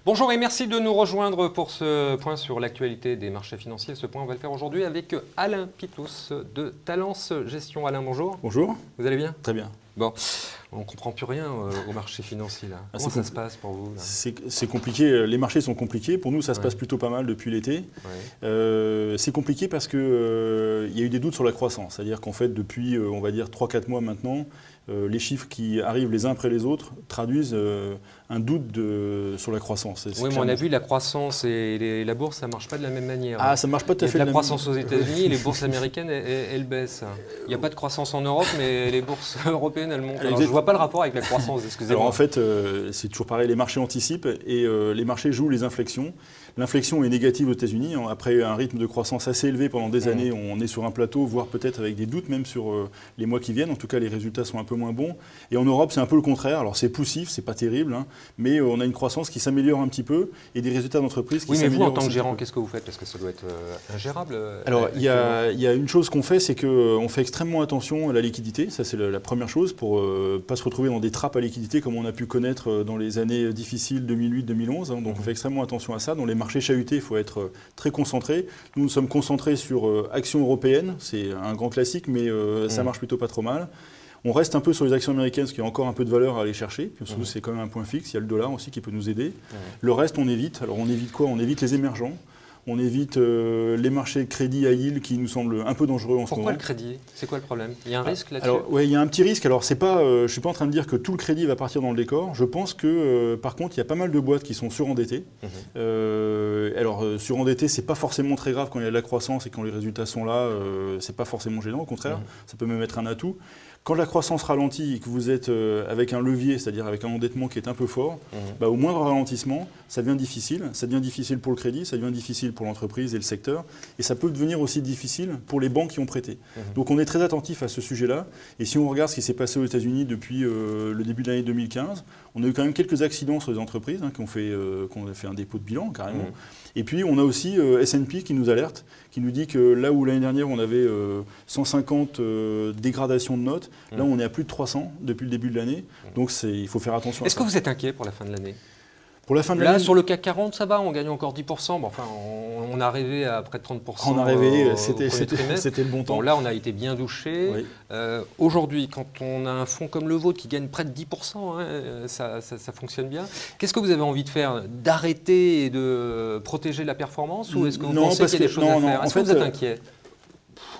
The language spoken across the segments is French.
Bonjour et merci de nous rejoindre pour ce point sur l'actualité des marchés financiers. Ce point, on va le faire aujourd'hui avec Alain Pitous de Talence Gestion. Alain, bonjour. Bonjour. Vous allez bien? Très bien. Bon, on ne comprend plus rien au marché financier là. Comment ça se passe pour vous? C'est compliqué, les marchés sont compliqués. Pour nous, ça se passe plutôt pas mal depuis l'été. C'est compliqué parce qu'il y a eu des doutes sur la croissance. C'est-à-dire qu'en fait, depuis, on va dire, 3-4 mois maintenant, les chiffres qui arrivent les uns après les autres traduisent un doute sur la croissance. Oui, mais on a vu la croissance et la bourse, ça ne marche pas de la même manière. Ah, ça ne marche pas tout à fait de la croissance aux États-Unis, les bourses américaines, elles baissent. Il n'y a pas de croissance en Europe, mais les bourses européennes, elles montent. Alors, je ne vois pas le rapport avec la croissance, excusez-moi. Alors en fait, c'est toujours pareil, les marchés anticipent et les marchés jouent les inflexions. L'inflexion est négative aux États-Unis. Après un rythme de croissance assez élevé pendant des années, on est sur un plateau, voire peut-être avec des doutes même sur les mois qui viennent. En tout cas, les résultats sont un peu moins bons. Et en Europe, c'est un peu le contraire. Alors c'est poussif, c'est pas terrible, hein, mais on a une croissance qui s'améliore un petit peu et des résultats d'entreprise qui s'améliorent. Oui, mais vous, en tant que gérant, qu'est-ce que vous faites? Parce que ça doit être ingérable. Alors, il y a une chose qu'on fait, c'est qu'on fait extrêmement attention à la liquidité. Ça, c'est la première chose pour ne pas se retrouver dans des trappes à liquidité comme on a pu connaître dans les années difficiles 2008-2011. Hein. Donc, on fait extrêmement attention à ça. Dans les marchés chahutés, il faut être très concentré. Nous sommes concentrés sur actions européennes. C'est un grand classique, mais ça marche plutôt pas trop mal. On reste un peu sur les actions américaines, parce qu'il y a encore un peu de valeur à aller chercher. Puis surtout, c'est quand même un point fixe. Il y a le dollar aussi qui peut nous aider. Le reste, on évite. Alors, on évite quoi? On évite les émergents. On évite les marchés de crédit à yield qui nous semblent un peu dangereux en ce moment. Pourquoi le crédit? C'est quoi le problème? Il y a un risque là-dessus? Alors, ouais, il y a un petit risque. Alors, c'est pas, je ne suis pas en train de dire que tout le crédit va partir dans le décor. Je pense que, par contre, il y a pas mal de boîtes qui sont surendettées. Surendettées, ce n'est pas forcément très grave quand il y a de la croissance et quand les résultats sont là. Ce n'est pas forcément gênant. Au contraire, ça peut même être un atout. Quand la croissance ralentit et que vous êtes avec un levier, c'est-à-dire avec un endettement qui est un peu fort, au moindre ralentissement, ça devient difficile. Ça devient difficile pour le crédit, ça devient difficile pour l'entreprise et le secteur. Et ça peut devenir aussi difficile pour les banques qui ont prêté. Donc on est très attentif à ce sujet-là. Et si on regarde ce qui s'est passé aux États-Unis depuis le début de l'année 2015, on a eu quand même quelques accidents sur les entreprises qui ont fait un dépôt de bilan carrément. Et puis on a aussi S&P qui nous alerte, qui nous dit que là où l'année dernière on avait 150 dégradations de notes, là on est à plus de 300 depuis le début de l'année. Donc il faut faire attention à ça. Est-ce que vous êtes inquiet pour la fin de l'année? Pour la fin de l'année. Là, sur le CAC 40, ça va, on gagne encore 10%. Bon, enfin, on a rêvé à près de 30%. On a rêvé, c'était le bon temps. Bon, là, on a été bien douché. Oui. Aujourd'hui, quand on a un fonds comme le vôtre qui gagne près de 10%, ça fonctionne bien. Qu'est-ce que vous avez envie de faire? D'arrêter et de protéger la performance? Ou est-ce que vous pensez qu'il y a des choses à faire? Est-ce que vous êtes inquiet?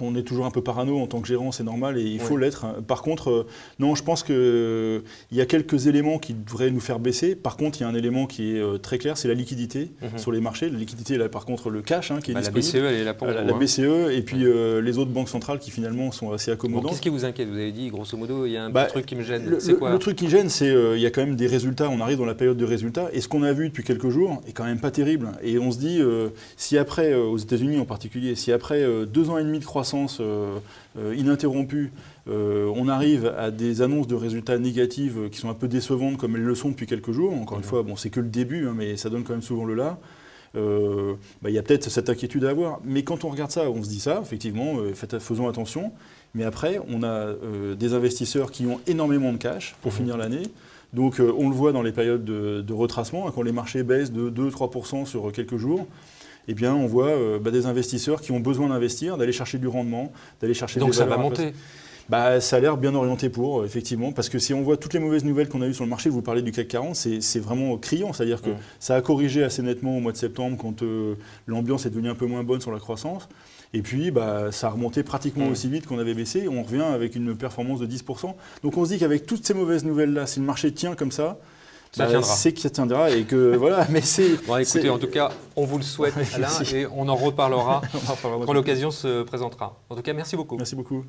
On est toujours un peu parano en tant que gérant, c'est normal et il faut l'être. Par contre, non, je pense qu'il y a quelques éléments qui devraient nous faire baisser. Par contre, il y a un élément qui est très clair, c'est la liquidité sur les marchés. La liquidité, là, par contre, le cash qui est disponible. La BCE, elle est là pour vous. La BCE et puis les autres banques centrales qui finalement sont assez accommodantes. Bon, qu'est-ce qui vous inquiète? Vous avez dit, grosso modo, il y a un petit truc qui me gêne. C'est quoi? Le truc qui gêne, c'est qu'il y a quand même des résultats. On arrive dans la période de résultats. Et ce qu'on a vu depuis quelques jours est quand même pas terrible. Et on se dit, si après, aux États-Unis en particulier, si après 2 ans et demi de croissance ininterrompue, on arrive à des annonces de résultats négatifs qui sont un peu décevantes comme elles le sont depuis quelques jours. Encore une fois, bon, c'est que le début, mais ça donne quand même souvent le là. Il y a peut-être cette inquiétude à avoir. Mais quand on regarde ça, on se dit ça, effectivement, faisons attention. Mais après, on a des investisseurs qui ont énormément de cash pour finir l'année. Donc on le voit dans les périodes de retracement, quand les marchés baissent de 2-3% sur quelques jours. Eh bien, on voit des investisseurs qui ont besoin d'investir, d'aller chercher du rendement, d'aller chercher des valeurs. Donc ça va monter? Ça a l'air bien orienté pour, effectivement, parce que si on voit toutes les mauvaises nouvelles qu'on a eues sur le marché, vous parlez du CAC 40, c'est vraiment criant, c'est-à-dire que ça a corrigé assez nettement au mois de septembre quand l'ambiance est devenue un peu moins bonne sur la croissance. Et puis, ça a remonté pratiquement aussi vite qu'on avait baissé. On revient avec une performance de 10%. Donc on se dit qu'avec toutes ces mauvaises nouvelles-là, si le marché tient comme ça, c'est que ça tiendra et que voilà, mais c'est... Bon, écoutez, en tout cas, on vous le souhaite, Alain, et on en reparlera quand l'occasion se présentera. En tout cas, merci beaucoup. Merci beaucoup.